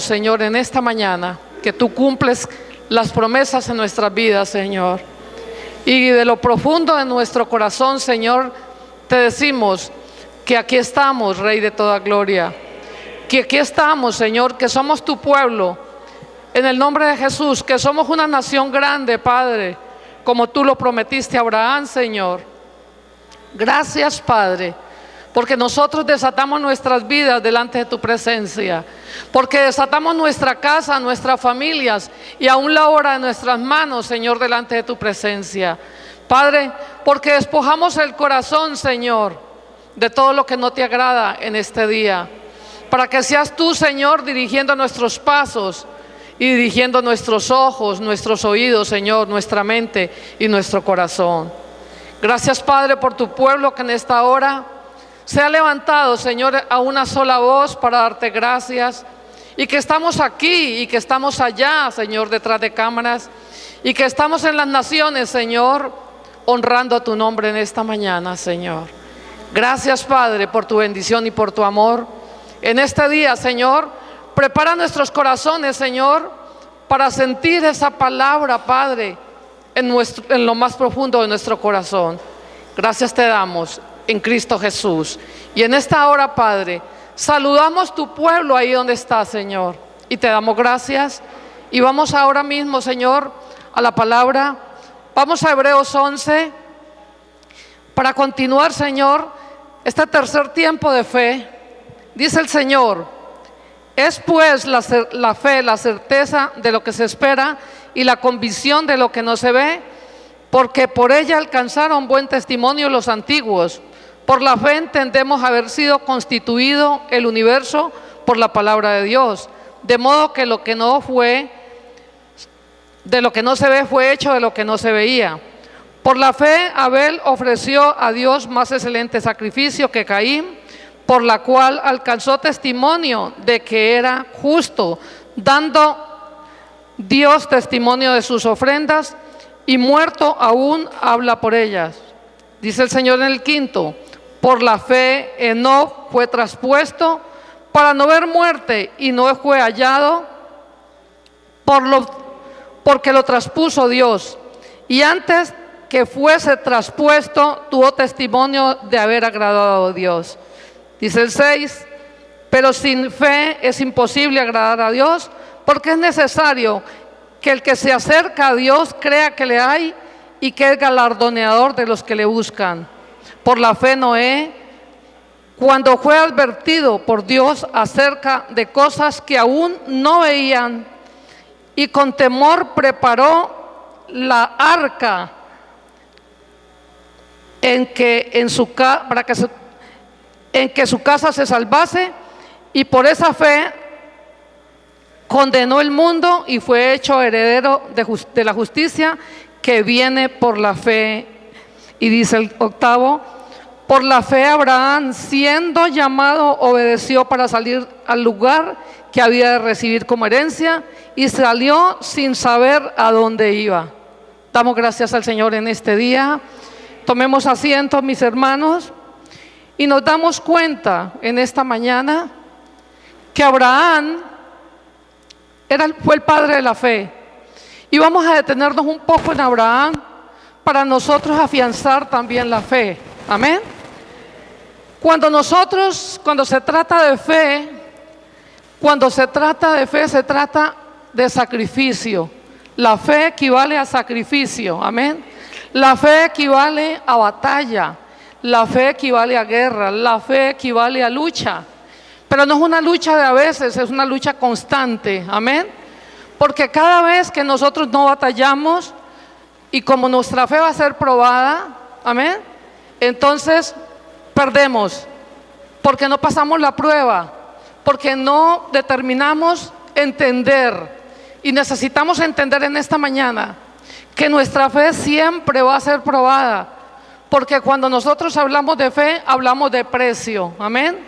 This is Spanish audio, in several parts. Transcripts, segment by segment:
Señor, en esta mañana, que tú cumples las promesas en nuestras vidas, Señor. Y de lo profundo de nuestro corazón, Señor, te decimos que aquí estamos, Rey de toda gloria. Que aquí estamos, Señor, que somos tu pueblo, en el nombre de Jesús, que somos una nación grande, Padre, como tú lo prometiste a Abraham, Señor. Gracias, Padre, porque nosotros desatamos nuestras vidas delante de tu presencia, porque desatamos nuestra casa, nuestras familias y aún la obra de nuestras manos, Señor, delante de tu presencia. Padre, porque despojamos el corazón, Señor, de todo lo que no te agrada en este día, para que seas tú, Señor, dirigiendo nuestros pasos y dirigiendo nuestros ojos, nuestros oídos, Señor, nuestra mente y nuestro corazón. Gracias, Padre, por tu pueblo que en esta hora se ha levantado, Señor, a una sola voz para darte gracias, y que estamos aquí y que estamos allá, Señor, detrás de cámaras, y que estamos en las naciones, Señor, honrando a tu nombre en esta mañana, Señor. Gracias, Padre, por tu bendición y por tu amor. En este día, Señor, prepara nuestros corazones, Señor, para sentir esa palabra, Padre, en lo más profundo de nuestro corazón. Gracias te damos en Cristo Jesús. Y en esta hora, Padre, saludamos tu pueblo ahí donde está, Señor, y te damos gracias. Y vamos ahora mismo, Señor, a la palabra. Vamos a Hebreos 11 para continuar, Señor, este tercer tiempo de fe. Dice el Señor: es pues la fe, la certeza de lo que se espera y la convicción de lo que no se ve, porque por ella alcanzaron buen testimonio los antiguos. Por la fe entendemos haber sido constituido el universo por la palabra de Dios, de modo que lo que no fue, de lo que no se ve, fue hecho de lo que no se veía. Por la fe Abel ofreció a Dios más excelente sacrificio que Caín, por la cual alcanzó testimonio de que era justo, dando Dios testimonio de sus ofrendas, y muerto aún habla por ellas. Dice el Señor en el 5: por la fe Enoc fue traspuesto para no ver muerte, y no fue hallado porque lo traspuso Dios. Y antes que fuese traspuesto, tuvo testimonio de haber agradado a Dios. Dice el 6: pero sin fe es imposible agradar a Dios, porque es necesario que el que se acerca a Dios crea que le hay y que es galardoneador de los que le buscan. Por la fe Noé, cuando fue advertido por Dios acerca de cosas que aún no veían, y con temor preparó la arca en que su casa se salvase, y por esa fe condenó el mundo y fue hecho heredero de la justicia que viene por la fe. Y dice el 8: por la fe Abraham, siendo llamado, obedeció para salir al lugar que había de recibir como herencia, y salió sin saber a dónde iba. Damos gracias al Señor en este día. Tomemos asiento, mis hermanos, y nos damos cuenta en esta mañana que Abraham fue el padre de la fe. Y vamos a detenernos un poco en Abraham para nosotros afianzar también la fe. Amén. Cuando se trata de fe, se trata de sacrificio. La fe equivale a sacrificio. Amén. La fe equivale a batalla. La fe equivale a guerra. La fe equivale a lucha. Pero no es una lucha de a veces, es una lucha constante. Amén. Porque cada vez que nosotros no batallamos, y como nuestra fe va a ser probada, amén, entonces perdemos, porque no pasamos la prueba, porque no determinamos entender. Y necesitamos entender en esta mañana que nuestra fe siempre va a ser probada, porque cuando nosotros hablamos de fe, hablamos de precio. Amén.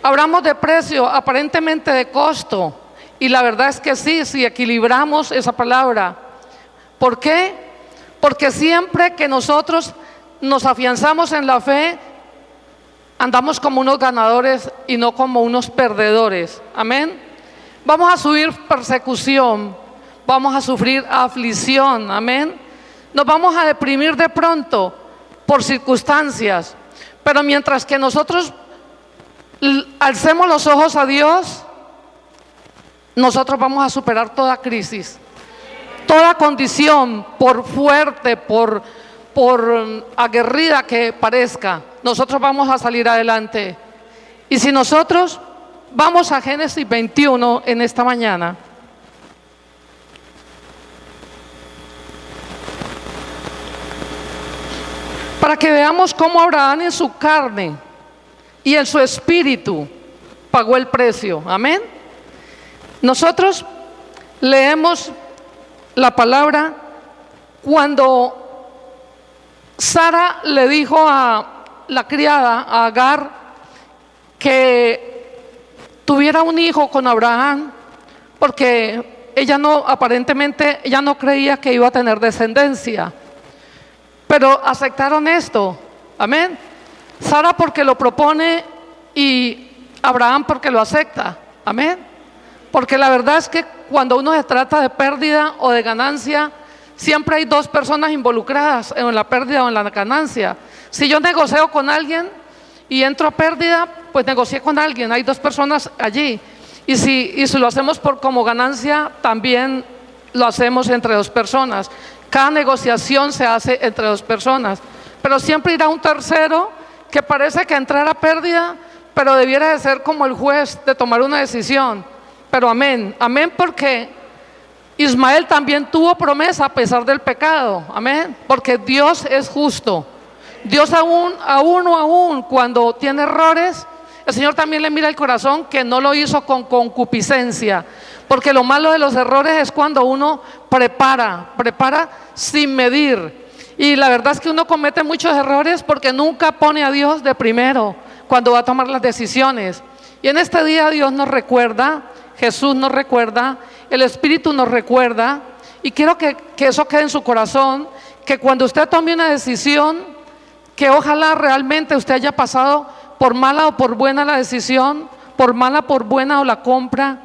Hablamos de precio, aparentemente de costo, y la verdad es que sí, si equilibramos esa palabra. ¿Por qué? Porque siempre que nosotros nos afianzamos en la fe, andamos como unos ganadores y no como unos perdedores. Amén. Vamos a sufrir persecución, vamos a sufrir aflicción, amén. Nos vamos a deprimir de pronto por circunstancias, pero mientras que nosotros alcemos los ojos a Dios, nosotros vamos a superar toda crisis, toda condición, por fuerte, por aguerrida que parezca, nosotros vamos a salir adelante. Y si nosotros vamos a Génesis 21 en esta mañana, para que veamos cómo Abraham en su carne y en su espíritu pagó el precio, amén. Nosotros leemos la palabra cuando Sara le dijo a la criada, a Agar, que tuviera un hijo con Abraham, porque ella aparentemente ella no creía que iba a tener descendencia, pero aceptaron esto, amén. Sara porque lo propone y Abraham porque lo acepta, amén. Porque la verdad es que cuando uno se trata de pérdida o de ganancia, siempre hay dos personas involucradas en la pérdida o en la ganancia. Si yo negocio con alguien y entro a pérdida, pues negocié con alguien, hay dos personas allí. Y si lo hacemos como ganancia, también lo hacemos entre dos personas. Cada negociación se hace entre dos personas, pero siempre irá un tercero que parece que entrar a pérdida, pero debiera de ser como el juez de tomar una decisión. Pero amén, amén, porque Ismael también tuvo promesa a pesar del pecado, amén, porque Dios es justo. Dios aún cuando tiene errores, el Señor también le mira el corazón, que no lo hizo con concupiscencia, porque lo malo de los errores es cuando uno prepara sin medir. Y la verdad es que uno comete muchos errores porque nunca pone a Dios de primero cuando va a tomar las decisiones. Y en este día Dios nos recuerda, Jesús nos recuerda, el Espíritu nos recuerda, y quiero que eso quede en su corazón, que cuando usted tome una decisión, que ojalá realmente usted haya pasado por mala o por buena la decisión, por mala, por buena o la compra,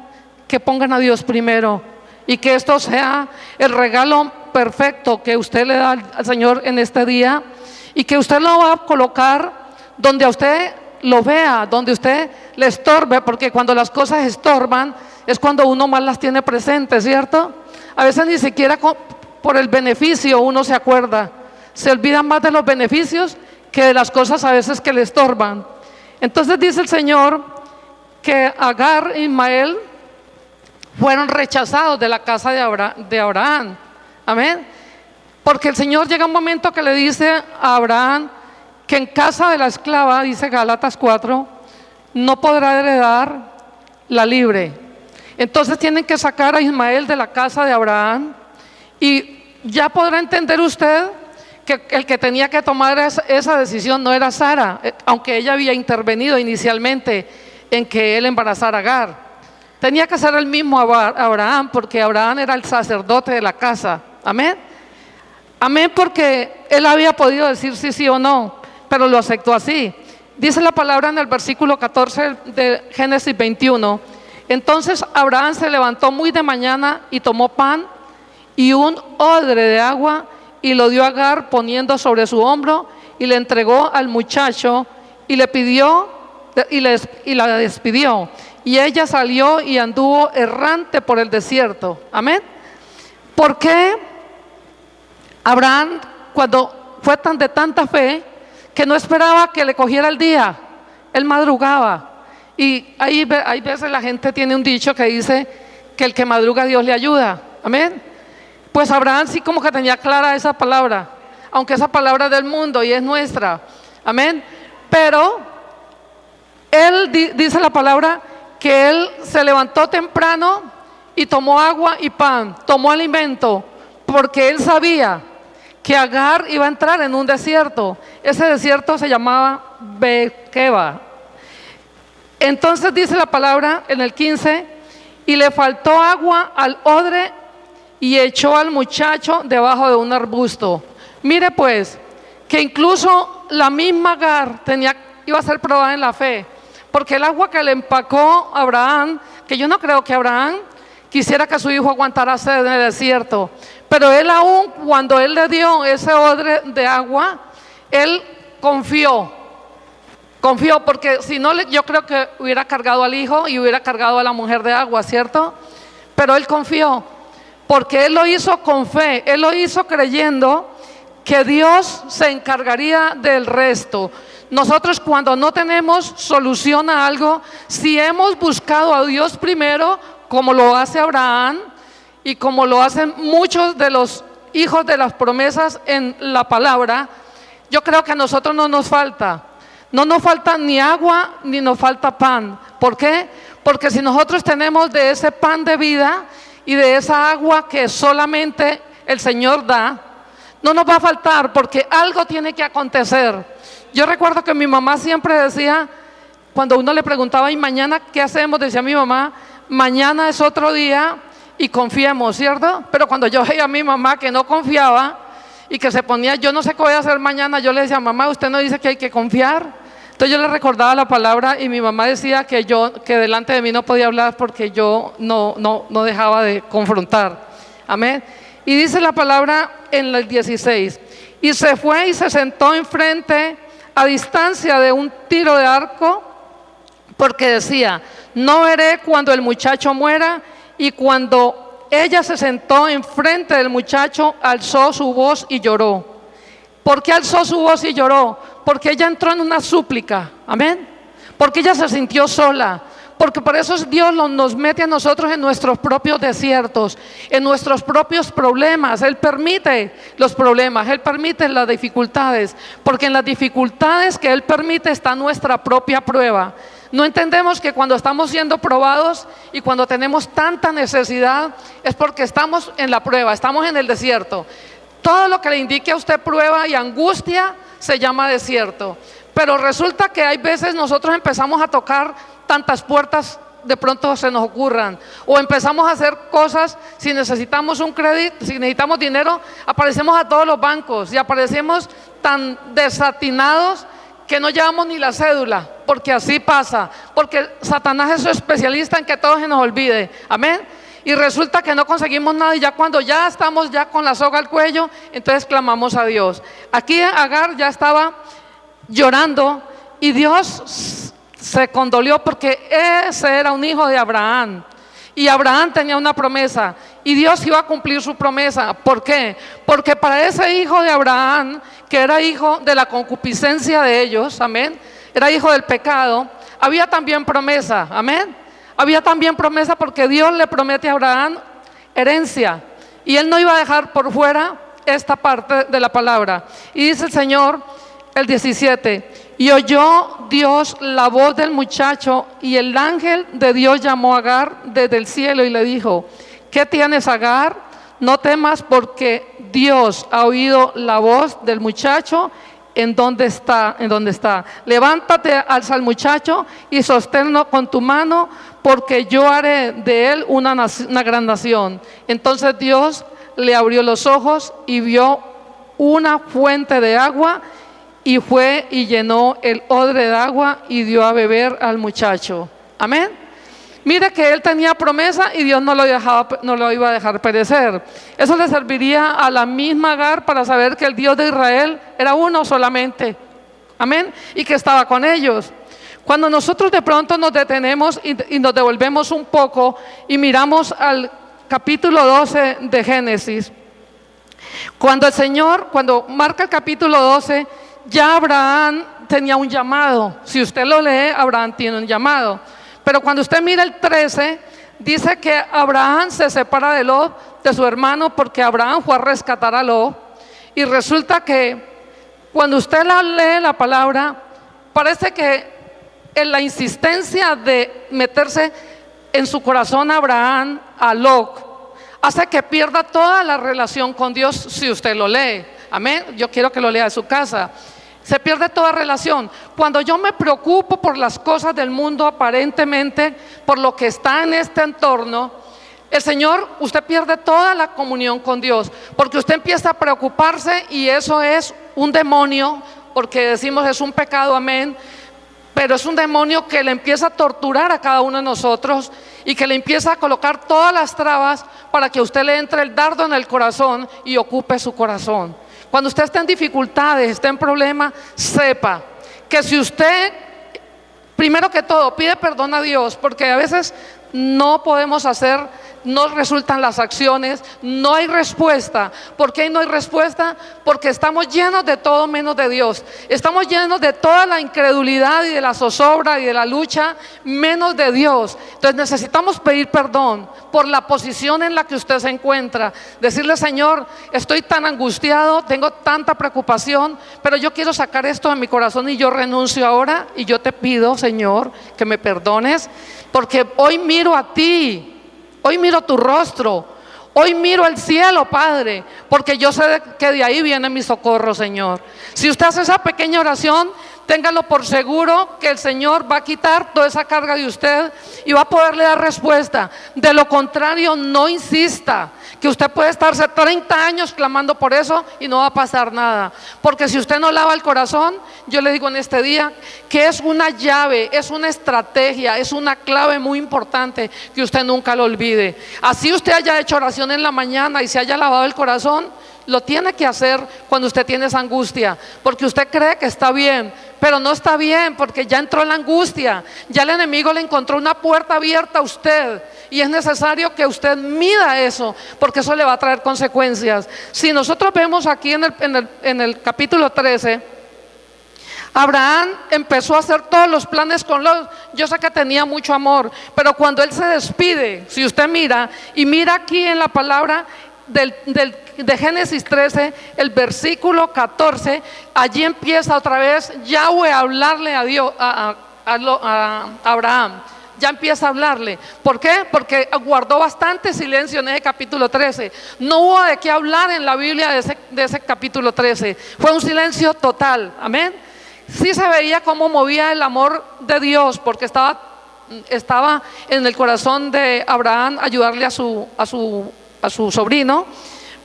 que pongan a Dios primero, y que esto sea el regalo perfecto que usted le da al Señor en este día, y que usted lo va a colocar donde a usted lo vea, donde usted le estorbe, porque cuando las cosas estorban es cuando uno más las tiene presentes, ¿cierto? A veces ni siquiera por el beneficio uno se acuerda, se olvida más de los beneficios que de las cosas a veces que le estorban. Entonces dice el Señor que Agar e Ismael fueron rechazados de la casa de Abraham, amén, porque el Señor llega un momento que le dice a Abraham que en casa de la esclava, dice Gálatas 4, no podrá heredar la libre. Entonces tienen que sacar a Ismael de la casa de Abraham, y ya podrá entender usted que el que tenía que tomar esa decisión no era Sara, aunque ella había intervenido inicialmente en que él embarazara a Agar. Tenía que ser el mismo Abraham, porque Abraham era el sacerdote de la casa, amén. Amén, porque él había podido decir sí o no, pero lo aceptó así. Dice la palabra en el versículo 14 de Génesis 21. Entonces Abraham se levantó muy de mañana y tomó pan y un odre de agua y lo dio a Agar poniendo sobre su hombro, y le entregó al muchacho y le pidió y la despidió, y ella salió y anduvo errante por el desierto, amén. ¿Por qué Abraham, cuando fue de tanta fe, que no esperaba que le cogiera el día, él madrugaba? Y hay veces la gente tiene un dicho que dice que el que madruga Dios le ayuda, amén. Pues Abraham sí como que tenía clara esa palabra, aunque esa palabra es del mundo y es nuestra, amén. Pero él dice la palabra que él se levantó temprano y tomó agua y pan, tomó alimento, porque él sabía que Agar iba a entrar en un desierto. Ese desierto se llamaba Bequeba. Entonces dice la palabra en el 15, y le faltó agua al odre y echó al muchacho debajo de un arbusto. Mire pues, que incluso la misma Agar iba a ser probada en la fe, porque el agua que le empacó a Abraham, que yo no creo que Abraham quisiera que su hijo aguantara sed en el desierto, pero él aún cuando él le dio ese odre de agua, él confió porque si no, yo creo que hubiera cargado al hijo y hubiera cargado a la mujer de agua, ¿cierto? Pero él confió, porque él lo hizo con fe, él lo hizo creyendo que Dios se encargaría del resto. Nosotros cuando no tenemos solución a algo, si hemos buscado a Dios primero, como lo hace Abraham y como lo hacen muchos de los hijos de las promesas en la palabra, yo creo que a nosotros no nos falta ni agua ni nos falta pan. ¿Por qué? Porque si nosotros tenemos de ese pan de vida y de esa agua que solamente el Señor da, no nos va a faltar, porque algo tiene que acontecer. Yo recuerdo que mi mamá siempre decía, cuando uno le preguntaba, ¿y mañana qué hacemos? Decía mi mamá, mañana es otro día y confiemos, ¿cierto? Pero cuando yo veía a mi mamá que no confiaba y que se ponía, yo no sé qué voy a hacer mañana, yo le decía, mamá, ¿usted no dice que hay que confiar? Entonces yo le recordaba la palabra y mi mamá decía que delante de mí no podía hablar porque yo no dejaba de confrontar. Amén. Y dice la palabra en el 16, y se fue y se sentó enfrente a distancia de un tiro de arco, porque decía, no veré cuando el muchacho muera. Y cuando ella se sentó enfrente del muchacho, alzó su voz y lloró. ¿Por qué alzó su voz y lloró? Porque ella entró en una súplica, amén. Porque ella se sintió sola. Porque por eso Dios nos mete a nosotros en nuestros propios desiertos, en nuestros propios problemas. Él permite los problemas, Él permite las dificultades, porque en las dificultades que Él permite está nuestra propia prueba. No entendemos que cuando estamos siendo probados y cuando tenemos tanta necesidad es porque estamos en la prueba, estamos en el desierto. Todo lo que le indique a usted prueba y angustia se llama desierto. Pero resulta que hay veces nosotros empezamos a tocar tantas puertas, de pronto se nos ocurran, o empezamos a hacer cosas. Si necesitamos un crédito, si necesitamos dinero, aparecemos a todos los bancos y aparecemos tan desatinados que no llevamos ni la cédula, porque así pasa, porque Satanás es su especialista en que todo se nos olvide, amén. Y resulta que no conseguimos nada, y ya cuando ya estamos ya con la soga al cuello, entonces clamamos a Dios. Aquí Agar ya estaba llorando y Dios se condolió porque ese era un hijo de Abraham. Y Abraham tenía una promesa y Dios iba a cumplir su promesa. ¿Por qué? Porque para ese hijo de Abraham, que era hijo de la concupiscencia de ellos, amén, era hijo del pecado, había también promesa, amén. Había también promesa porque Dios le promete a Abraham herencia y él no iba a dejar por fuera esta parte de la palabra. Y dice el Señor, el 17, y oyó Dios la voz del muchacho, y el ángel de Dios llamó a Agar desde el cielo y le dijo, ¿qué tienes, Agar? No temas, porque Dios ha oído la voz del muchacho. ¿En dónde está? Levántate, alza al muchacho y sosténlo con tu mano, porque yo haré de él una gran nación. Entonces Dios le abrió los ojos y vio una fuente de agua, y fue y llenó el odre de agua y dio a beber al muchacho. Amén. Mire que él tenía promesa y Dios no lo iba a dejar perecer. Eso le serviría a la misma Agar para saber que el Dios de Israel era uno solamente. Amén. Y que estaba con ellos. Cuando nosotros de pronto nos detenemos y nos devolvemos un poco y miramos al capítulo 12 de Génesis, cuando marca el capítulo 12, ya Abraham tenía un llamado. Si usted lo lee, Abraham tiene un llamado. Pero cuando usted mira el 13, dice que Abraham se separa de Lot, de su hermano, porque Abraham fue a rescatar a Lot. Y resulta que cuando usted lee la palabra, parece que en la insistencia de meterse en su corazón Abraham a Lot, hace que pierda toda la relación con Dios. Si usted lo lee, amén. Yo quiero que lo lea de su casa. Se pierde toda relación. Cuando yo me preocupo por las cosas del mundo, aparentemente por lo que está en este entorno, el Señor, usted pierde toda la comunión con Dios, porque usted empieza a preocuparse, y eso es un demonio, porque decimos es un pecado, amén. pero es un demonio que le empieza a torturar a cada uno de nosotros y que le empieza a colocar todas las trabas para que a usted le entre el dardo en el corazón y ocupe su corazón. Cuando usted está en dificultades, está en problemas, sepa que si usted, primero que todo, pide perdón a Dios, porque a veces no podemos hacer, no resultan las acciones, no hay respuesta. ¿Por qué no hay respuesta? Porque estamos llenos de todo menos de Dios. Estamos llenos de toda la incredulidad y de la zozobra y de la lucha menos de Dios. Entonces necesitamos pedir perdón por la posición en la que usted se encuentra. Decirle: Señor, estoy tan angustiado, tengo tanta preocupación, pero yo quiero sacar esto de mi corazón y yo renuncio ahora, y yo te pido, Señor, que me perdones, porque hoy miro a ti. Hoy miro tu rostro, hoy miro el cielo, Padre, porque yo sé que de ahí viene mi socorro, Señor. Si usted hace esa pequeña oración, téngalo por seguro que el Señor va a quitar toda esa carga de usted y va a poderle dar respuesta. De lo contrario, no insista, que usted puede estarse 30 años clamando por eso y no va a pasar nada. Porque si usted no lava el corazón, yo le digo en este día que es una llave, es una estrategia, es una clave muy importante que usted nunca lo olvide. Así usted haya hecho oración en la mañana y se haya lavado el corazón, lo tiene que hacer cuando usted tiene esa angustia, porque usted cree que está bien, pero no está bien, porque ya entró la angustia, ya el enemigo le encontró una puerta abierta a usted, y es necesario que usted mida eso, porque eso le va a traer consecuencias. Si nosotros vemos aquí en el capítulo 13, Abraham empezó a hacer todos los planes con Lot. Yo sé que tenía mucho amor, pero cuando él se despide, si usted mira, y mira aquí en la palabra de Génesis 13, el versículo 14, allí empieza otra vez Yahweh a hablarle a Dios, a Abraham. Ya empieza a hablarle. ¿Por qué? Porque guardó bastante silencio en ese capítulo 13. No hubo de qué hablar en la Biblia de ese capítulo 13. Fue un silencio total. Amén. Sí se veía cómo movía el amor de Dios, porque estaba en el corazón de Abraham ayudarle a su sobrino,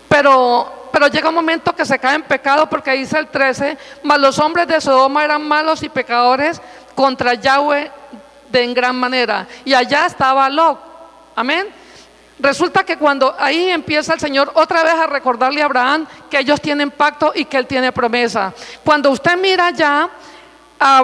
pero llega un momento que se cae en pecado, porque dice el 13: mas los hombres de Sodoma eran malos y pecadores contra Yahweh de en gran manera, y allá estaba Lot. Amén. Resulta que cuando ahí empieza el Señor otra vez a recordarle a Abraham que ellos tienen pacto y que él tiene promesa. Cuando usted mira ya a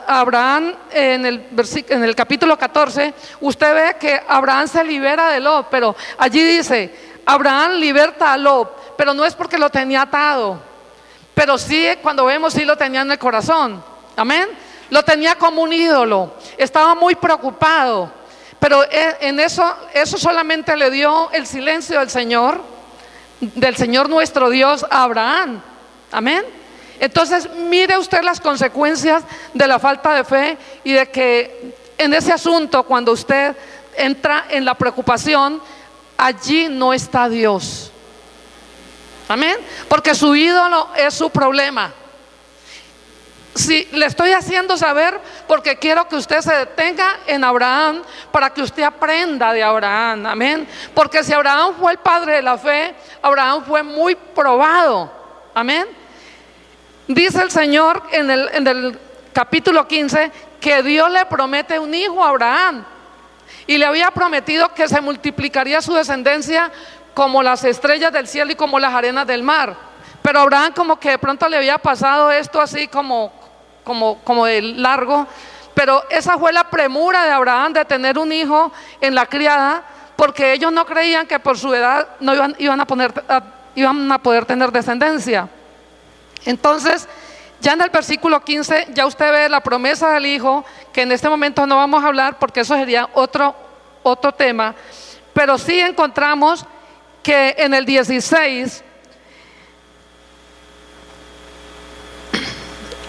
Abraham en el capítulo 14, usted ve que Abraham se libera de Lot, pero allí dice: Abraham liberta a Lot, pero no es porque lo tenía atado, pero sí, cuando vemos, sí lo tenía en el corazón. Amén. Lo tenía como un ídolo, estaba muy preocupado, pero en eso solamente le dio el silencio del Señor nuestro Dios a Abraham. Amén. Entonces mire usted las consecuencias de la falta de fe, y de que en ese asunto, cuando usted entra en la preocupación, allí no está Dios. Amén. Porque su ídolo es su problema. Sí, le estoy haciendo saber porque quiero que usted se detenga en Abraham, para que usted aprenda de Abraham. Amén. Porque si Abraham fue el padre de la fe, Abraham fue muy probado. Amén. Dice el Señor en el capítulo 15 que Dios le promete un hijo a Abraham, y le había prometido que se multiplicaría su descendencia como las estrellas del cielo y como las arenas del mar. Pero a Abraham como que de pronto le había pasado esto así como de largo, pero esa fue la premura de Abraham de tener un hijo en la criada, porque ellos no creían que por su edad no iban a poder tener descendencia. Entonces, ya en el versículo 15, ya usted ve la promesa del hijo, que en este momento no vamos a hablar porque eso sería otro tema, pero sí encontramos que en el 16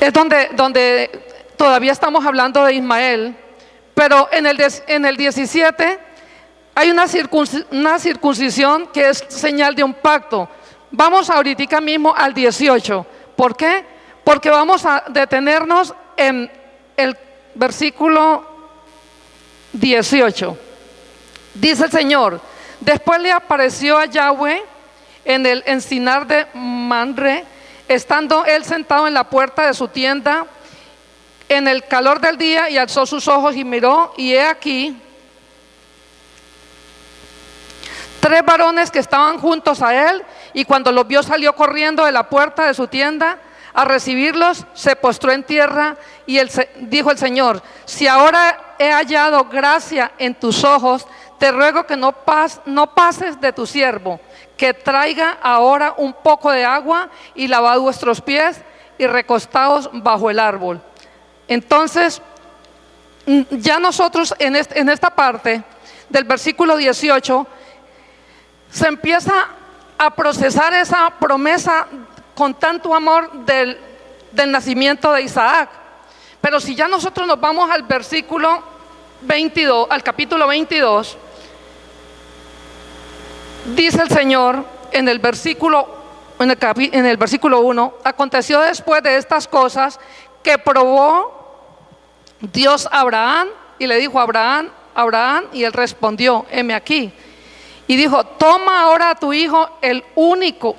es donde todavía estamos hablando de Ismael, pero en el 17 hay una circuncisión que es señal de un pacto. Vamos ahorita mismo al 18. ¿Por qué? Porque vamos a detenernos en el versículo 18. Dice el Señor: después le apareció a Yahweh en el encinar de Mamre, estando él sentado en la puerta de su tienda, en el calor del día, y alzó sus ojos y miró, y he aquí 3 varones que estaban juntos a él, y cuando los vio salió corriendo de la puerta de su tienda a recibirlos, se postró en tierra, y dijo el Señor: si ahora he hallado gracia en tus ojos, te ruego que no pases de tu siervo, que traiga ahora un poco de agua y lavad vuestros pies y recostaos bajo el árbol. Entonces, ya nosotros en esta parte del versículo 18, se empieza a procesar esa promesa con tanto amor del nacimiento de Isaac. Pero si ya nosotros nos vamos al versículo 22, al capítulo 22, dice el Señor en el versículo 1: aconteció después de estas cosas que probó Dios a Abraham, y le dijo: Abraham, Abraham, y él respondió: heme aquí. Y dijo: toma ahora a tu hijo,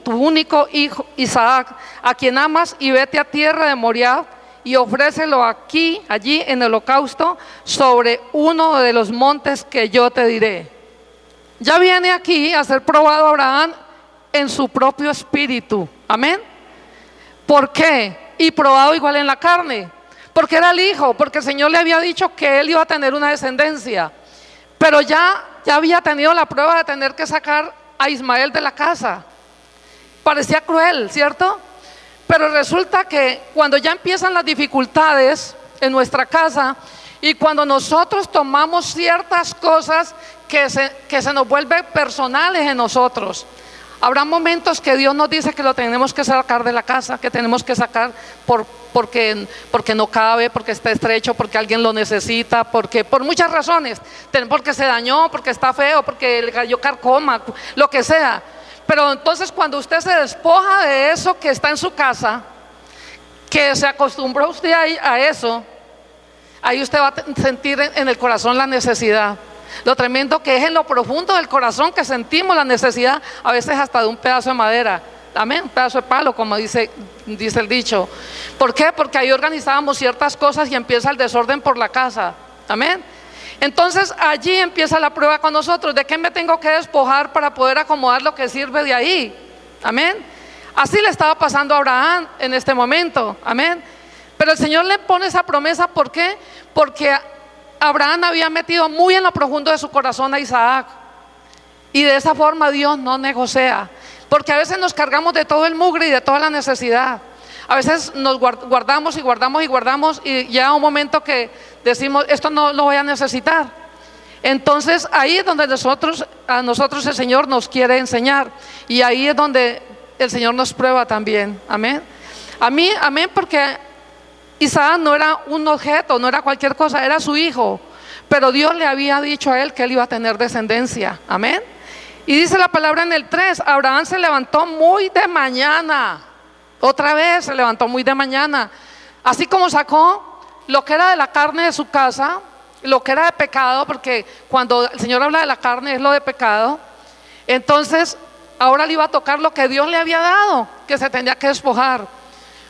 tu único hijo Isaac, a quien amas, y vete a tierra de Moriah, y ofrécelo allí en el holocausto, sobre uno de los montes que yo te diré. Ya viene aquí a ser probado Abraham en su propio espíritu. Amén. ¿Por qué? Y probado igual en la carne. Porque era el hijo, porque el Señor le había dicho que él iba a tener una descendencia. Pero ya había tenido la prueba de tener que sacar a Ismael de la casa. Parecía cruel, ¿cierto? Pero resulta que cuando ya empiezan las dificultades en nuestra casa, y cuando nosotros tomamos ciertas cosas que se nos vuelven personales en nosotros, habrá momentos que Dios nos dice que lo tenemos que sacar de la casa, que tenemos que sacar porque no cabe, porque está estrecho, porque alguien lo necesita, por muchas razones, porque se dañó, porque está feo, porque le cayó carcoma, lo que sea. Pero entonces, cuando usted se despoja de eso que está en su casa, que se acostumbró usted a eso, ahí usted va a sentir en el corazón la necesidad. Lo tremendo que es en lo profundo del corazón que sentimos la necesidad, a veces hasta de un pedazo de madera. Amén, un pedazo de palo, como dice el dicho. ¿Por qué? Porque ahí organizábamos ciertas cosas y empieza el desorden por la casa. Amén. Entonces allí empieza la prueba con nosotros. ¿De qué me tengo que despojar para poder acomodar lo que sirve de ahí? Amén. Así le estaba pasando a Abraham en este momento. Amén. Pero el Señor le pone esa promesa. ¿Por qué? Porque Abraham había metido muy en lo profundo de su corazón a Isaac, y de esa forma Dios no negocia. Porque a veces nos cargamos de todo el mugre y de toda la necesidad. A veces nos guardamos y guardamos y guardamos, y llega un momento que decimos: esto no lo voy a necesitar. Entonces ahí es donde a nosotros el Señor nos quiere enseñar, y ahí es donde el Señor nos prueba también. Amén. Amén, porque Isaac no era un objeto, no era cualquier cosa, era su hijo. Pero Dios le había dicho a él que él iba a tener descendencia. Amén. Y dice la palabra en el 3: Abraham se levantó muy de mañana. Otra vez se levantó muy de mañana. Así como sacó lo que era de la carne de su casa, lo que era de pecado, porque cuando el Señor habla de la carne es lo de pecado. Entonces ahora le iba a tocar lo que Dios le había dado, que se tenía que despojar.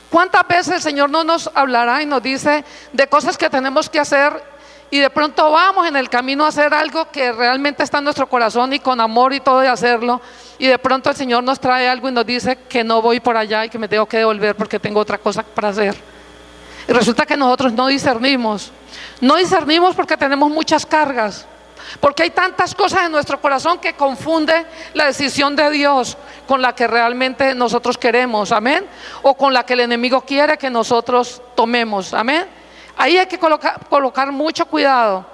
¿Cuántas veces el Señor no nos hablará y nos dice de cosas que tenemos que hacer, y de pronto vamos en el camino a hacer algo que realmente está en nuestro corazón y con amor y todo de hacerlo, y de pronto el Señor nos trae algo y nos dice que no voy por allá y que me tengo que devolver porque tengo otra cosa para hacer? Y resulta que nosotros no discernimos porque tenemos muchas cargas, porque hay tantas cosas en nuestro corazón que confunde la decisión de Dios con la que realmente nosotros queremos. Amén. O con la que el enemigo quiere que nosotros tomemos. Amén. Ahí hay que colocar mucho cuidado,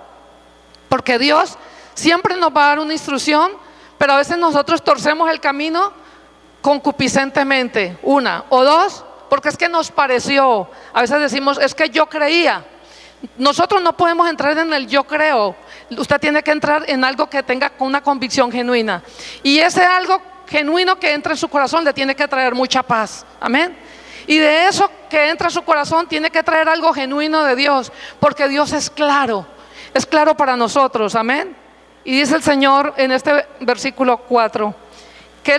porque Dios siempre nos va a dar una instrucción, pero a veces nosotros torcemos el camino concupiscentemente, una o dos, porque es que nos pareció. A veces decimos: es que yo creía. Nosotros no podemos entrar en el yo creo. Usted tiene que entrar en algo que tenga una convicción genuina, y ese algo genuino que entra en su corazón le tiene que traer mucha paz. Amén. Y de eso que entra a su corazón tiene que traer algo genuino de Dios, porque Dios es claro para nosotros. Amén. Y dice el Señor en este versículo 4: que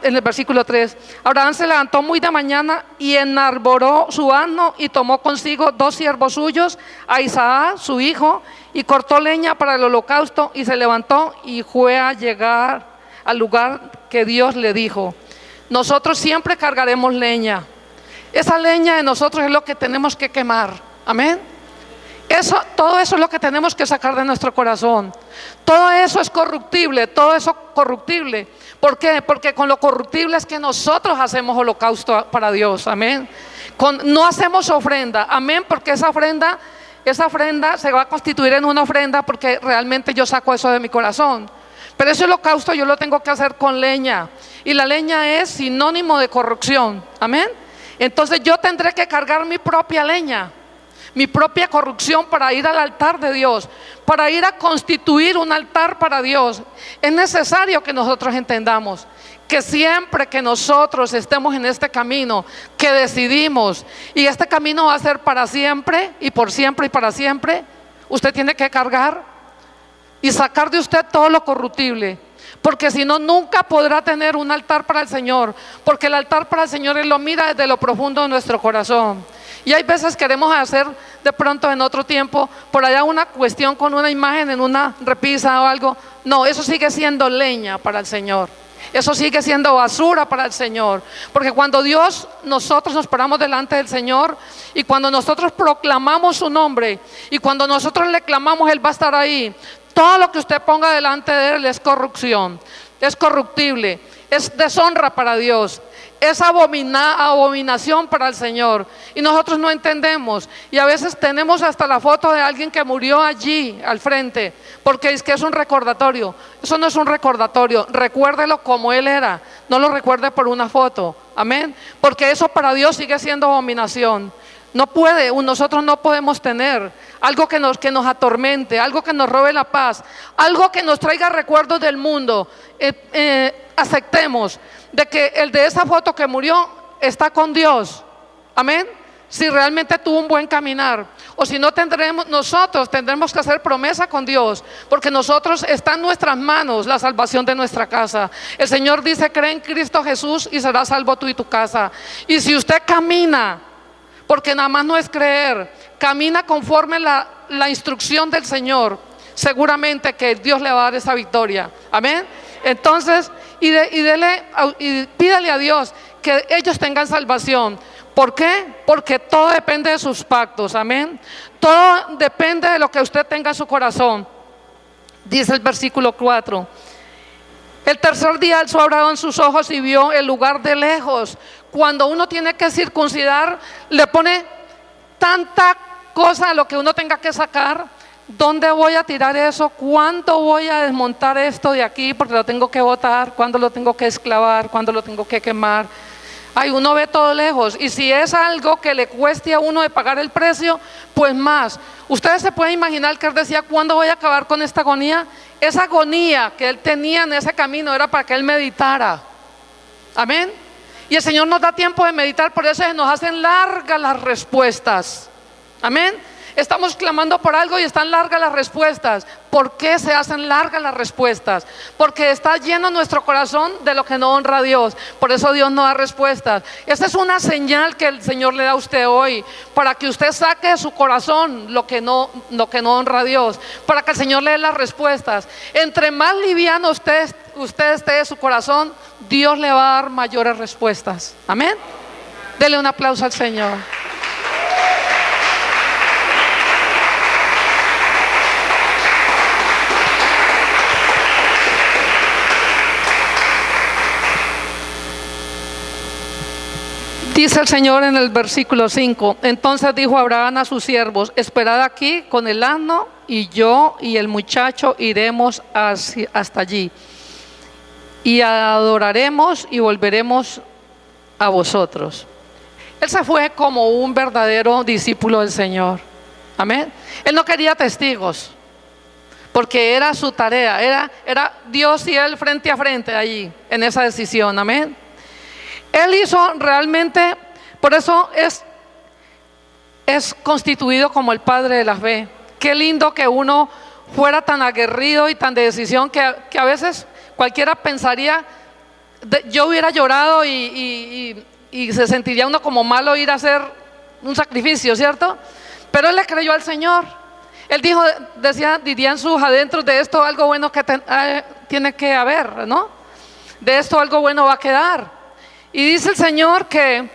en el versículo 3, Abraham se levantó muy de mañana y enarboró su asno y tomó consigo 2 siervos suyos, a Isaac su hijo, y cortó leña para el holocausto y se levantó y fue a llegar al lugar que Dios le dijo. Nosotros siempre cargaremos leña. Esa leña de nosotros es lo que tenemos que quemar. Amén. Todo eso es lo que tenemos que sacar de nuestro corazón. Todo eso es corruptible, todo eso corruptible. ¿Por qué? Porque con lo corruptible es que nosotros hacemos holocausto para Dios. Amén. No hacemos ofrenda. Amén. Porque esa ofrenda se va a constituir en una ofrenda porque realmente yo saco eso de mi corazón. Pero ese holocausto yo lo tengo que hacer con leña. Y la leña es sinónimo de corrupción. Amén. Entonces yo tendré que cargar mi propia leña, mi propia corrupción, para ir al altar de Dios, para ir a constituir un altar para Dios. Es necesario que nosotros entendamos que siempre que nosotros estemos en este camino, que decidimos, y este camino va a ser para siempre y por siempre y para siempre, usted tiene que cargar y sacar de usted todo lo corruptible. Porque si no, nunca podrá tener un altar para el Señor. Porque el altar para el Señor Él lo mira desde lo profundo de nuestro corazón. Y hay veces queremos hacer de pronto en otro tiempo por allá una cuestión con una imagen en una repisa o algo. No, eso sigue siendo leña para el Señor. Eso sigue siendo basura para el Señor. Porque cuando nosotros nos paramos delante del Señor, y cuando nosotros proclamamos su nombre, y cuando nosotros le clamamos, Él va a estar ahí. Todo lo que usted ponga delante de Él es corrupción, es corruptible, es deshonra para Dios, es abominación para el Señor. Y nosotros no entendemos. Y a veces tenemos hasta la foto de alguien que murió allí al frente, porque es que es un recordatorio. Eso no es un recordatorio. Recuérdelo como Él era, no lo recuerde por una foto. Amén. Porque eso para Dios sigue siendo abominación. Nosotros no podemos tener algo que nos atormente, algo que nos robe la paz, algo que nos traiga recuerdos del mundo. Aceptemos de que el de esa foto que murió está con Dios. Amén. Si realmente tuvo un buen caminar, o si no, nosotros tendremos que hacer promesa con Dios, porque nosotros está en nuestras manos la salvación de nuestra casa. El Señor dice: cree en Cristo Jesús y serás salvo tú y tu casa. Y si usted camina, porque nada más no es creer, camina conforme la instrucción del Señor, seguramente que Dios le va a dar esa victoria. Amén. Entonces, y pídale a Dios que ellos tengan salvación. ¿Por qué? Porque todo depende de sus pactos. Amén. Todo depende de lo que usted tenga en su corazón. Dice el versículo 4: el tercer día alzó Abraham sus ojos y vio el lugar de lejos. Cuando uno tiene que circuncidar, le pone tanta cosa a lo que uno tenga que sacar. ¿Dónde voy a tirar eso? ¿Cuándo voy a desmontar esto de aquí? Porque lo tengo que botar. ¿Cuándo lo tengo que esclavar? ¿Cuándo lo tengo que quemar? Ay, uno ve todo lejos. Y si es algo que le cueste a uno de pagar el precio, pues más. Ustedes se pueden imaginar que él decía: ¿cuándo voy a acabar con esta agonía? Esa agonía que él tenía en ese camino era para que él meditara. Amén. Y el Señor nos da tiempo de meditar, por eso se nos hacen largas las respuestas. Amén. Estamos clamando por algo y están largas las respuestas. ¿Por qué se hacen largas las respuestas? Porque está lleno nuestro corazón de lo que no honra a Dios. Por eso Dios no da respuestas. Esa es una señal que el Señor le da a usted hoy, para que usted saque de su corazón lo que no honra a Dios, para que el Señor le dé las respuestas. Entre más liviano usted esté de su corazón, Dios le va a dar mayores respuestas. Amén. Dele un aplauso al Señor. Dice el Señor en el versículo 5: entonces dijo Abraham a sus siervos: esperad aquí con el asno, y yo y el muchacho iremos hasta allí, y adoraremos y volveremos a vosotros. Él se fue como un verdadero discípulo del Señor. Amén. Él no quería testigos, porque era su tarea, era Dios y él frente a frente allí en esa decisión. Amén. Él hizo realmente, por eso es constituido como el padre de la fe. Qué lindo que uno fuera tan aguerrido y tan de decisión que a veces cualquiera pensaría yo hubiera llorado y se sentiría uno como malo ir a hacer un sacrificio, ¿cierto? Pero él le creyó al Señor. Él dijo, dirían sus adentros, de esto algo bueno que tiene que haber, ¿no? De esto algo bueno va a quedar. Y dice el Señor que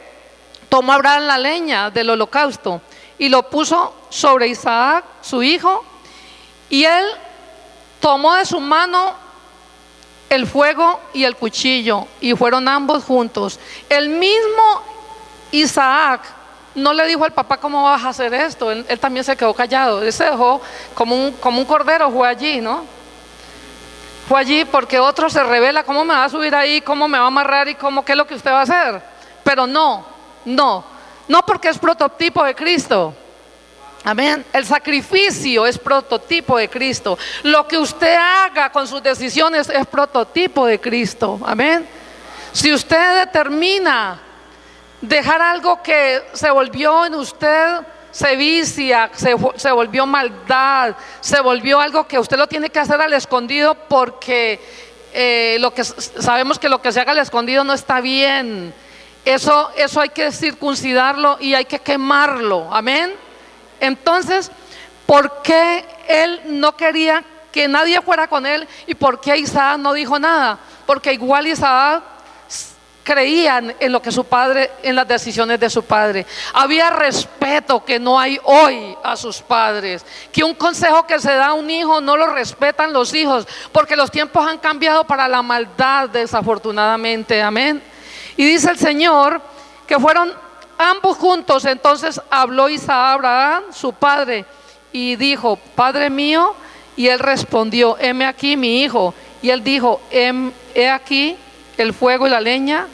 tomó Abraham la leña del holocausto y lo puso sobre Isaac, su hijo, y él tomó de su mano el fuego y el cuchillo, y fueron ambos juntos. El mismo Isaac no le dijo al papá, ¿cómo vas a hacer esto? Él también se quedó callado. Él se dejó como un cordero, fue allí, ¿no? Fue allí porque otro se revela, ¿cómo me va a subir ahí? ¿Cómo me va a amarrar? ¿Y qué es lo que usted va a hacer? Pero no porque es prototipo de Cristo. Amén. El sacrificio es prototipo de Cristo. Lo que usted haga con sus decisiones es prototipo de Cristo. Amén. Si usted determina dejar algo que se volvió en usted, se vicia, se volvió maldad, se volvió algo que usted lo tiene que hacer al escondido porque sabemos que lo que se haga al escondido no está bien. Eso hay que circuncidarlo y hay que quemarlo. Amén. Entonces, ¿por qué él no quería que nadie fuera con él? ¿Y por qué Isaac no dijo nada? Porque igual Isaac creía en lo que su padre, en las decisiones de su padre. Había respeto que no hay hoy a sus padres. Que un consejo que se da a un hijo no lo respetan los hijos, porque los tiempos han cambiado para la maldad, desafortunadamente. Amén. Y dice el Señor que fueron ambos juntos. Entonces habló Isaac a Abraham, su padre, y dijo, Padre mío. Y él respondió, heme aquí mi hijo. Y él dijo, he aquí el fuego y la leña,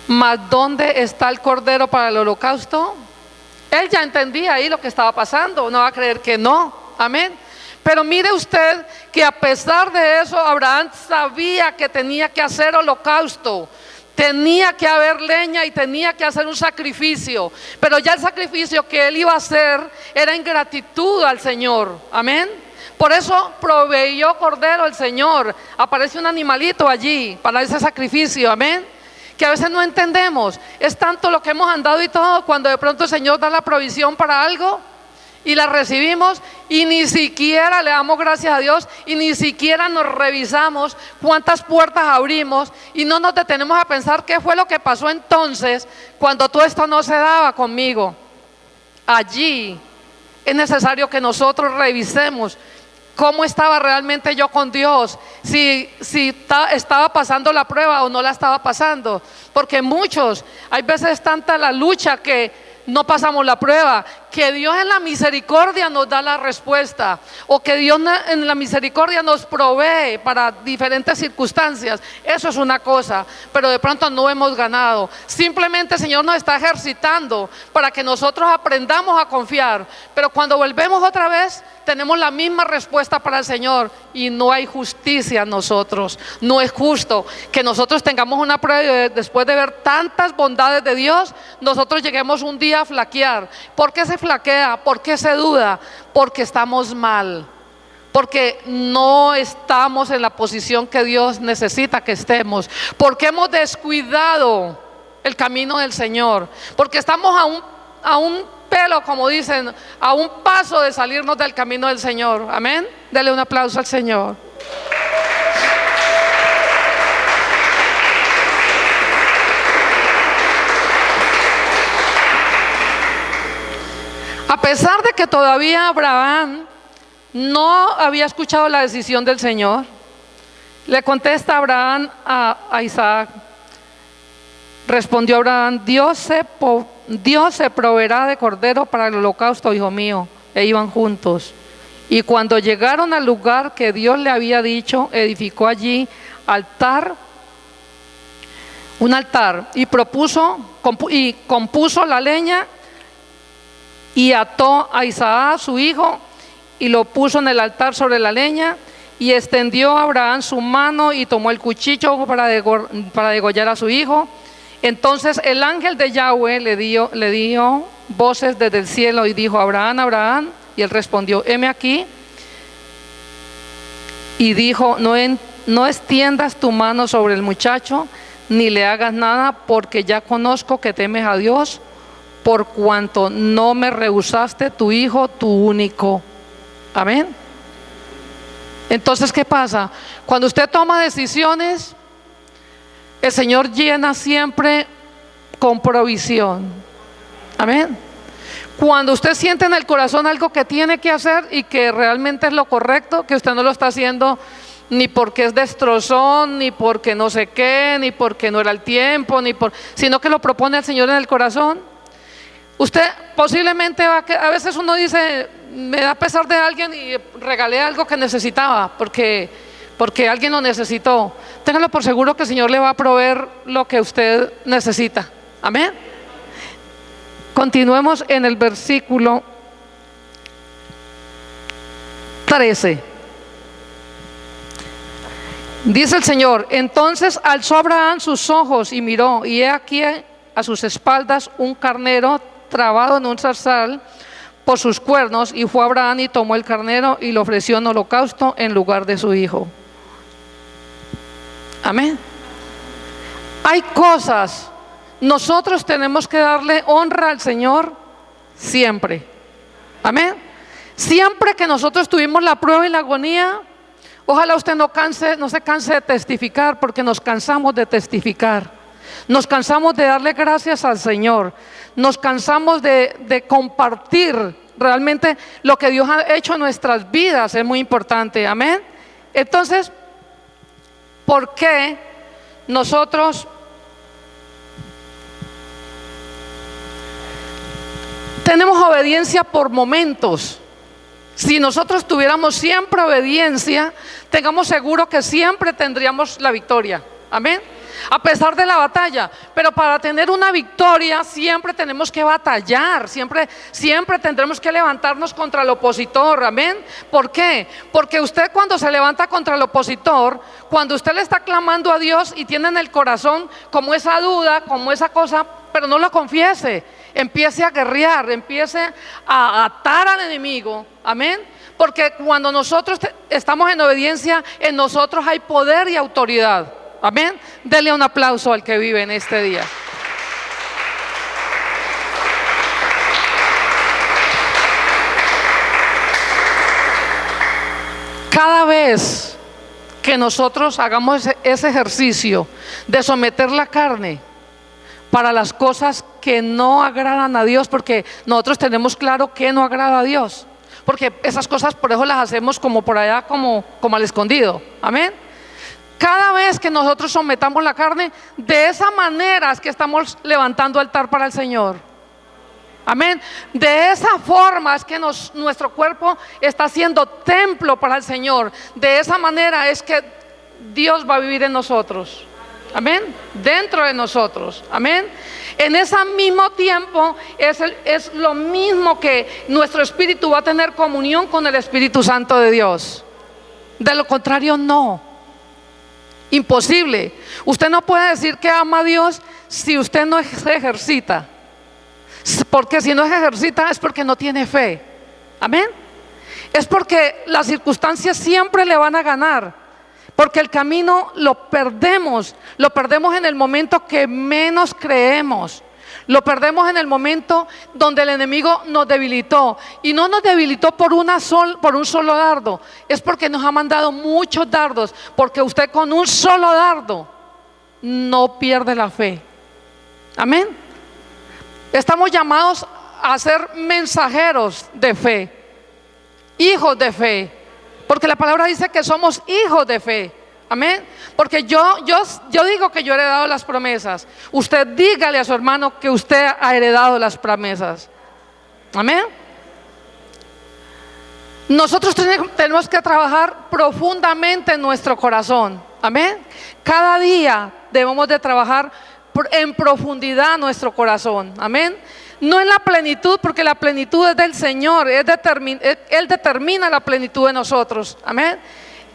mas ¿dónde está el cordero para el holocausto? Él ya entendía ahí lo que estaba pasando. No va a creer que no. Amén. Pero mire usted que a pesar de eso, Abraham sabía que tenía que hacer holocausto. Tenía que haber leña y tenía que hacer un sacrificio. Pero ya el sacrificio que él iba a hacer era en gratitud al Señor. Amén. Por eso proveyó cordero el Señor. Aparece un animalito allí para ese sacrificio. Amén. Que a veces no entendemos. Es tanto lo que hemos andado y todo, cuando de pronto el Señor da la provisión para algo y la recibimos y ni siquiera le damos gracias a Dios y ni siquiera nos revisamos cuántas puertas abrimos y no nos detenemos a pensar qué fue lo que pasó entonces cuando todo esto no se daba conmigo. Allí es necesario que nosotros revisemos cómo estaba realmente yo con Dios, si estaba pasando la prueba o no la estaba pasando, porque muchos, hay veces tanta la lucha que no pasamos la prueba, que Dios en la misericordia nos da la respuesta, o que Dios en la misericordia nos provee para diferentes circunstancias. Eso es una cosa, pero de pronto no hemos ganado. Simplemente el Señor nos está ejercitando para que nosotros aprendamos a confiar, pero cuando volvemos otra vez tenemos la misma respuesta para el Señor y no hay justicia en nosotros. No es justo que nosotros tengamos una prueba y después de ver tantas bondades de Dios, nosotros lleguemos un día a flaquear. ¿Por qué se flaquea? ¿Por qué se duda? Porque estamos mal. Porque no estamos en la posición que Dios necesita que estemos. Porque hemos descuidado el camino del Señor. Porque estamos a un pelo, como dicen, a un paso de salirnos del camino del Señor. Amén. Dele un aplauso al Señor. A pesar de que todavía Abraham no había escuchado la decisión del Señor, le contesta Abraham a Isaac. Respondió Abraham, Dios se proveerá de cordero para el holocausto, hijo mío. E iban juntos. Y cuando llegaron al lugar que Dios le había dicho, edificó allí un altar, y compuso la leña, y ató a Isaac su hijo, y lo puso en el altar sobre la leña, y extendió a Abraham su mano, y tomó el cuchillo para degollar a su hijo. Entonces el ángel de Yahweh le dio voces desde el cielo y dijo, Abraham, Abraham. Y él respondió, heme aquí. Y dijo, no no extiendas tu mano sobre el muchacho, ni le hagas nada, porque ya conozco que temes a Dios, por cuanto no me rehusaste tu hijo, tu único. Amén. Entonces, ¿qué pasa? Cuando usted toma decisiones, el Señor llena siempre con provisión. Amén. Cuando usted siente en el corazón algo que tiene que hacer y que realmente es lo correcto, que usted no lo está haciendo ni porque es destrozón, ni porque no sé qué, ni porque no era el tiempo, sino que lo propone el Señor en el corazón, usted posiblemente a veces uno dice, me da pesar de alguien y regalé algo que necesitaba porque alguien lo necesitó. Téngalo por seguro que el Señor le va a proveer lo que usted necesita. Amén. Continuemos en el versículo 13. Dice el Señor: entonces alzó Abraham sus ojos y miró, y he aquí a sus espaldas un carnero trabado en un zarzal por sus cuernos, y fue Abraham y tomó el carnero y lo ofreció en holocausto en lugar de su hijo. Amén. Hay cosas, nosotros tenemos que darle honra al Señor siempre. Amén. Siempre que nosotros tuvimos la prueba y la agonía, ojalá usted no se canse de testificar, porque nos cansamos de testificar. Nos cansamos de darle gracias al Señor. Nos cansamos de compartir realmente lo que Dios ha hecho en nuestras vidas. Es muy importante. Amén. Entonces, ¿por qué nosotros tenemos obediencia por momentos? Si nosotros tuviéramos siempre obediencia, tengamos seguro que siempre tendríamos la victoria. Amén. A pesar de la batalla. Pero para tener una victoria siempre tenemos que batallar. Siempre tendremos que levantarnos contra el opositor. Amén. ¿Por qué? Porque usted, cuando se levanta contra el opositor, cuando usted le está clamando a Dios y tiene en el corazón como esa duda, como esa cosa, pero no lo confiese, empiece a guerrear, empiece a atar al enemigo. Amén. Porque cuando nosotros estamos en obediencia, en nosotros hay poder y autoridad. Amén. Dele un aplauso al que vive en este día. Cada vez que nosotros hagamos ese ejercicio de someter la carne para las cosas que no agradan a Dios, porque nosotros tenemos claro que no agrada a Dios, porque esas cosas por eso las hacemos como por allá, como al escondido. Amén. Cada vez que nosotros sometamos la carne, de esa manera es que estamos levantando altar para el Señor. Amén. De esa forma es que nuestro cuerpo está siendo templo para el Señor. De esa manera es que Dios va a vivir en nosotros. Amén. Dentro de nosotros. Amén. En ese mismo tiempo es lo mismo que nuestro espíritu va a tener comunión con el Espíritu Santo de Dios. De lo contrario, no. Imposible. Usted no puede decir que ama a Dios si usted no se ejercita. Porque si no se ejercita es porque no tiene fe. Amén. Es porque las circunstancias siempre le van a ganar. Porque el camino lo perdemos en el momento que menos creemos. Lo perdemos en el momento donde el enemigo nos debilitó. Y no nos debilitó por un solo dardo. Es porque nos ha mandado muchos dardos. Porque usted con un solo dardo no pierde la fe. Amén. Estamos llamados a ser mensajeros de fe, hijos de fe. Porque la palabra dice que somos hijos de fe. Amén. Porque yo digo que yo he heredado las promesas. Usted dígale a su hermano que usted ha heredado las promesas. Amén. Nosotros tenemos que trabajar profundamente en nuestro corazón. Amén. Cada día debemos de trabajar en profundidad nuestro corazón. Amén. No en la plenitud, porque la plenitud es del Señor. Él determina la plenitud de nosotros. Amén.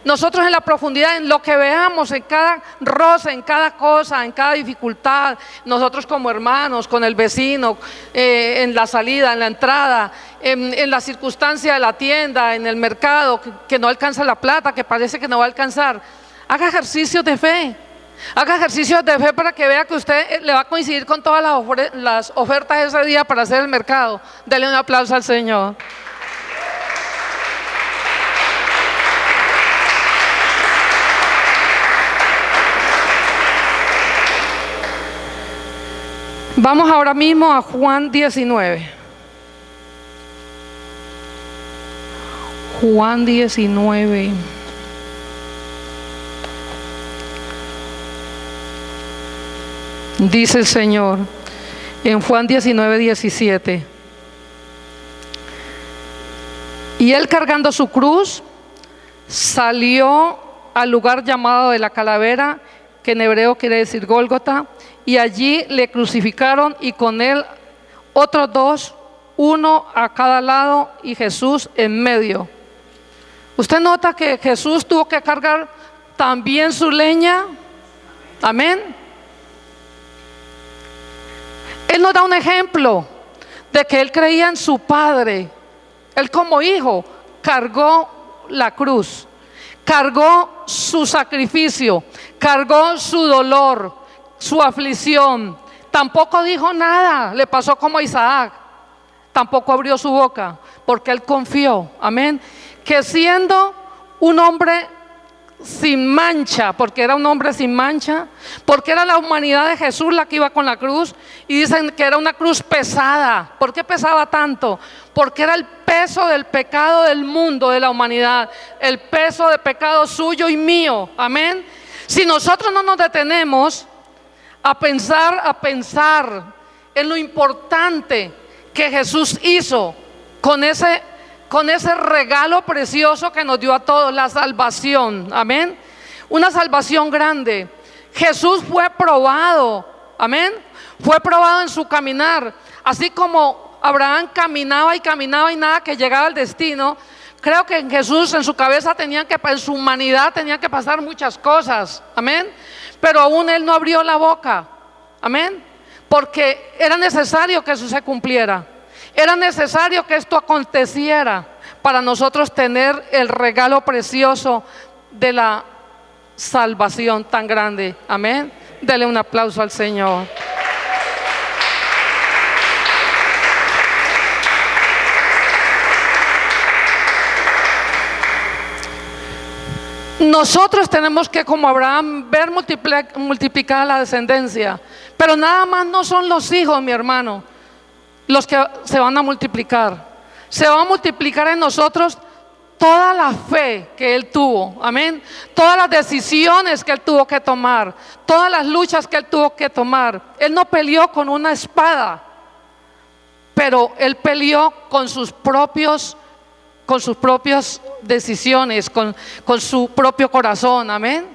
Nosotros en la profundidad, en lo que veamos, en cada roce, en cada cosa, en cada dificultad, nosotros como hermanos, con el vecino, en la salida, en la entrada, en la circunstancia de la tienda, en el mercado, que no alcanza la plata, que parece que no va a alcanzar. Haga ejercicios de fe. Haga ejercicios de fe para que vea que usted le va a coincidir con todas las ofertas ese día para hacer el mercado. Dele un aplauso al Señor. Vamos ahora mismo a Juan 19. Juan 19. Dice el Señor en Juan 19, 17. Y él, cargando su cruz, salió al lugar llamado de la calavera, que en hebreo quiere decir Gólgota, y allí le crucificaron, y con él otros dos, uno a cada lado y Jesús en medio. Usted nota que Jesús tuvo que cargar también su leña. Amén. Él nos da un ejemplo de que él creía en su Padre. Él como hijo cargó la cruz, cargó su sacrificio, cargó su dolor, su aflicción. Tampoco dijo nada, le pasó como a Isaac. Tampoco abrió su boca, porque él confió, amén, que siendo un hombre sin mancha, porque era un hombre sin mancha, porque era la humanidad de Jesús la que iba con la cruz, y dicen que era una cruz pesada. ¿Por qué pesaba tanto? Porque era el peso del pecado del mundo, de la humanidad, el peso de pecado suyo y mío, amén. Si nosotros no nos detenemos a pensar en lo importante que Jesús hizo con ese regalo precioso que nos dio a todos, la salvación, amén. Una salvación grande. Jesús fue probado, amén. Fue probado en su caminar, así como Abraham caminaba y nada que llegaba al destino. Creo que en Jesús, en su cabeza en su humanidad tenían que pasar muchas cosas, amén. Pero aún él no abrió la boca, amén, porque era necesario que eso se cumpliera. Era necesario que esto aconteciera para nosotros tener el regalo precioso de la salvación tan grande. Amén. Dele un aplauso al Señor. Nosotros tenemos que, como Abraham, ver multiplicada la descendencia. Pero nada más no son los hijos, mi hermano, los que se van a multiplicar. Se va a multiplicar en nosotros toda la fe que él tuvo, amén. Todas las decisiones que él tuvo que tomar, todas las luchas que él tuvo que tomar. Él no peleó con una espada, pero él peleó con sus propias decisiones, con su propio corazón, amén.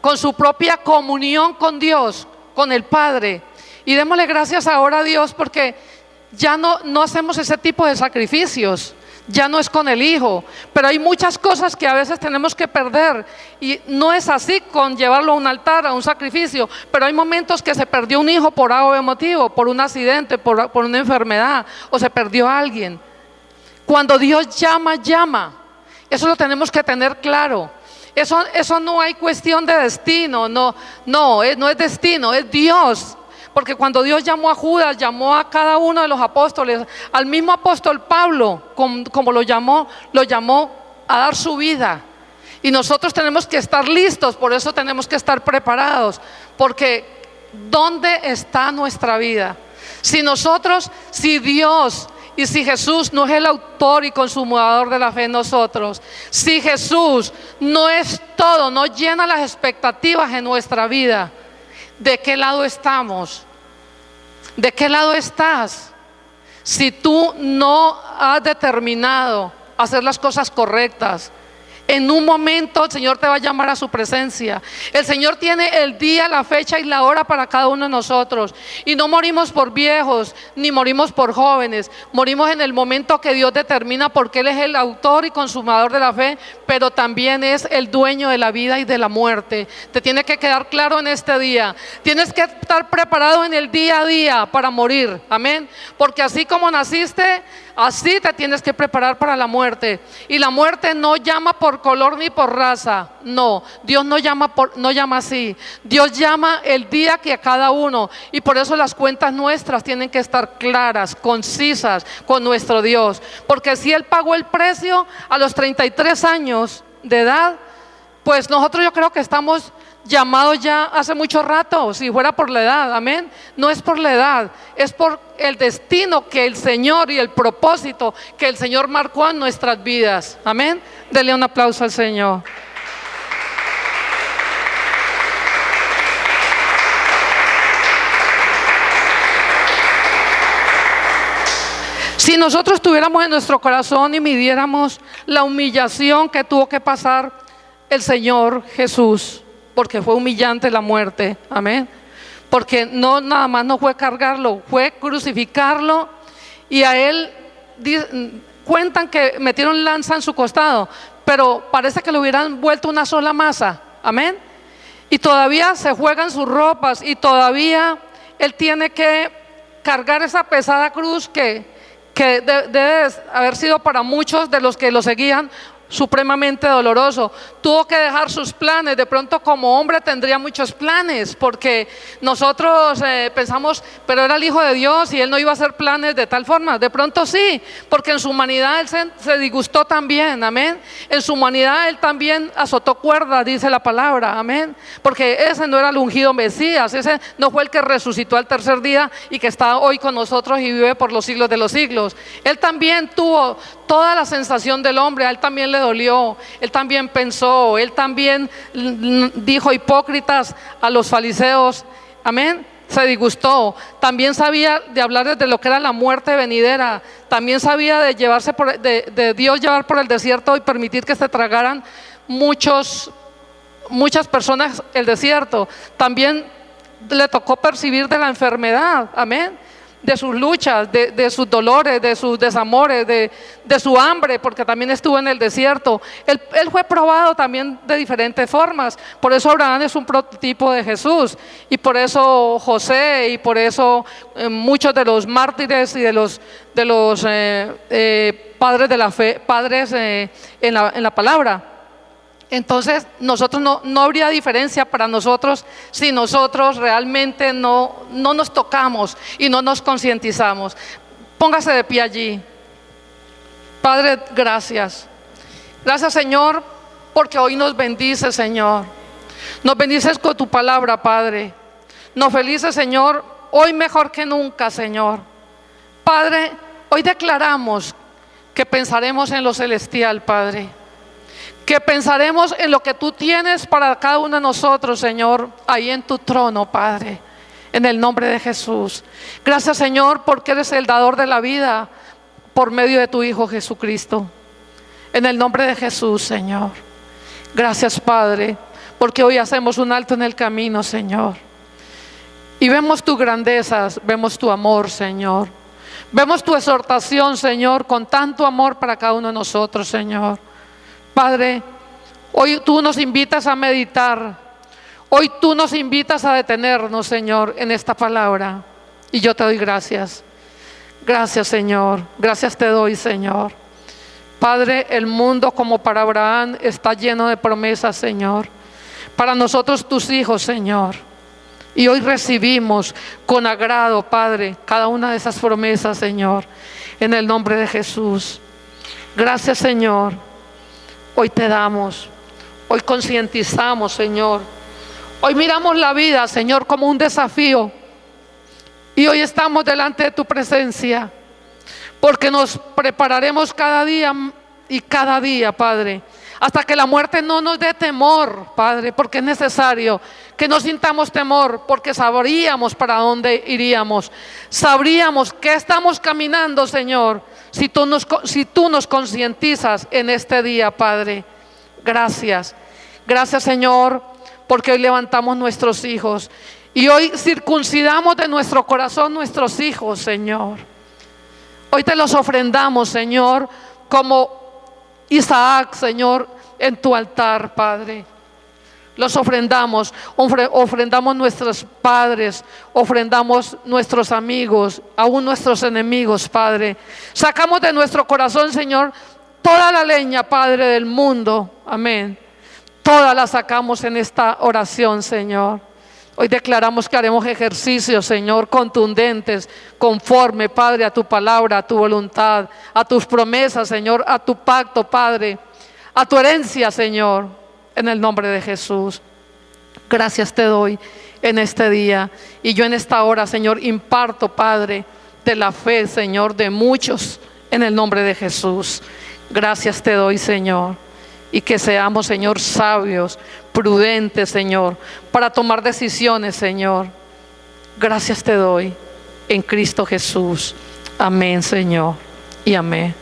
Con su propia comunión con Dios, con el Padre. Y démosle gracias ahora a Dios porque ya no hacemos ese tipo de sacrificios, ya no es con el hijo, pero hay muchas cosas que a veces tenemos que perder, y no es así con llevarlo a un altar, a un sacrificio, pero hay momentos que se perdió un hijo por algo motivo, por un accidente, por una enfermedad, o se perdió a alguien. Cuando Dios llama, llama. Eso lo tenemos que tener claro. Eso no hay cuestión de destino, no es destino, es Dios. Porque cuando Dios llamó a Judas, llamó a cada uno de los apóstoles, al mismo apóstol Pablo, como lo llamó a dar su vida. Y nosotros tenemos que estar listos, por eso tenemos que estar preparados. Porque ¿dónde está nuestra vida? Si Dios y si Jesús no es el autor y consumador de la fe en nosotros, si Jesús no es todo, no llena las expectativas en nuestra vida, ¿de qué lado estamos? ¿De qué lado estás? Si tú no has determinado hacer las cosas correctas, en un momento el Señor te va a llamar a su presencia. El Señor tiene el día, la fecha y la hora para cada uno de nosotros. Y no morimos por viejos, ni morimos por jóvenes. Morimos en el momento que Dios determina, porque Él es el autor y consumador de la fe, pero también es el dueño de la vida y de la muerte. Te tiene que quedar claro en este día. Tienes que estar preparado en el día a día para morir. Amén. Porque así como naciste, así te tienes que preparar para la muerte. Y la muerte no llama por color ni por raza. No, Dios no llama así. Dios llama el día que a cada uno. Y por eso las cuentas nuestras tienen que estar claras, concisas con nuestro Dios. Porque si Él pagó el precio a los 33 años de edad, pues nosotros yo creo que estamos llamados ya hace mucho rato, si fuera por la edad, amén. No es por la edad, es por el destino que el Señor y el propósito que el Señor marcó en nuestras vidas, amén. Dele un aplauso al Señor. Si nosotros tuviéramos en nuestro corazón y midiéramos la humillación que tuvo que pasar el Señor Jesús, porque fue humillante la muerte, amén, porque no nada más no fue cargarlo, fue crucificarlo, y a Él cuentan que metieron lanza en su costado, pero parece que lo hubieran vuelto una sola masa, amén, y todavía se juegan sus ropas, y todavía Él tiene que cargar esa pesada cruz que debe haber sido para muchos de los que lo seguían supremamente doloroso. Tuvo que dejar sus planes. De pronto como hombre tendría muchos planes, porque nosotros pensamos, pero era el Hijo de Dios y Él no iba a hacer planes de tal forma. De pronto sí, porque en su humanidad Él se disgustó también, amén. En su humanidad Él también azotó cuerdas, dice la palabra, amén. Porque ese no era el ungido Mesías, ese no fue el que resucitó al tercer día y que está hoy con nosotros y vive por los siglos de los siglos. Él también tuvo toda la sensación del hombre, a Él también le dolió, Él también pensó, Él también dijo hipócritas a los fariseos, amén, se disgustó, también sabía de hablar desde lo que era la muerte venidera, también sabía de llevarse de Dios llevar por el desierto y permitir que se tragaran muchas personas el desierto, también le tocó percibir de la enfermedad, amén, de sus luchas, de sus dolores, de sus desamores, de su hambre, porque también estuvo en el desierto. Él fue probado también de diferentes formas. Por eso Abraham es un prototipo de Jesús, y por eso José, y por eso muchos de los mártires y de los padres de la fe, padres en la palabra. Entonces nosotros no habría diferencia para nosotros si nosotros realmente no nos tocamos y no nos concientizamos. Póngase de pie allí. Padre, gracias. Gracias, Señor, porque hoy nos bendices, Señor. Nos bendices con tu palabra, Padre. Nos felices, Señor, hoy mejor que nunca, Señor. Padre, hoy declaramos que pensaremos en lo celestial, Padre. Que pensaremos en lo que tú tienes para cada uno de nosotros, Señor, ahí en tu trono, Padre, en el nombre de Jesús. Gracias, Señor, porque eres el dador de la vida por medio de tu Hijo Jesucristo. En el nombre de Jesús, Señor. Gracias, Padre, porque hoy hacemos un alto en el camino, Señor. Y vemos tu grandeza, vemos tu amor, Señor. Vemos tu exhortación, Señor, con tanto amor para cada uno de nosotros, Señor. Padre, hoy tú nos invitas a meditar, hoy tú nos invitas a detenernos, Señor, en esta palabra, y yo te doy gracias. Gracias, Señor, gracias te doy, Señor. Padre, el mundo como para Abraham está lleno de promesas, Señor, para nosotros tus hijos, Señor, y hoy recibimos con agrado, Padre, cada una de esas promesas, Señor, en el nombre de Jesús. Gracias, Señor. Hoy te damos, hoy concientizamos, Señor. Hoy miramos la vida, Señor, como un desafío. Y hoy estamos delante de tu presencia, porque nos prepararemos cada día y cada día, Padre, hasta que la muerte no nos dé temor, Padre, porque es necesario que no sintamos temor, porque sabríamos para dónde iríamos, sabríamos que estamos caminando, Señor, si tú nos concientizas en este día, Padre. Gracias, gracias, Señor, porque hoy levantamos nuestros hijos y hoy circuncidamos de nuestro corazón nuestros hijos, Señor. Hoy te los ofrendamos, Señor, como Isaac, Señor, en tu altar, Padre. Los ofrendamos, ofrendamos nuestros padres, ofrendamos nuestros amigos, aún nuestros enemigos, Padre. Sacamos de nuestro corazón, Señor, Toda la leña, Padre, del mundo, amén, toda la sacamos en esta oración, Señor. Hoy declaramos que haremos ejercicios, Señor, contundentes, conforme, Padre, a tu palabra, a tu voluntad, a tus promesas, Señor, a tu pacto, Padre, a tu herencia, Señor, en el nombre de Jesús. Gracias te doy en este día. Y yo en esta hora, Señor, imparto, Padre, de la fe, Señor, de muchos, en el nombre de Jesús. Gracias te doy, Señor. Y que seamos, Señor, sabios, prudentes, Señor, para tomar decisiones, Señor. Gracias te doy en Cristo Jesús. Amén, Señor, y amén.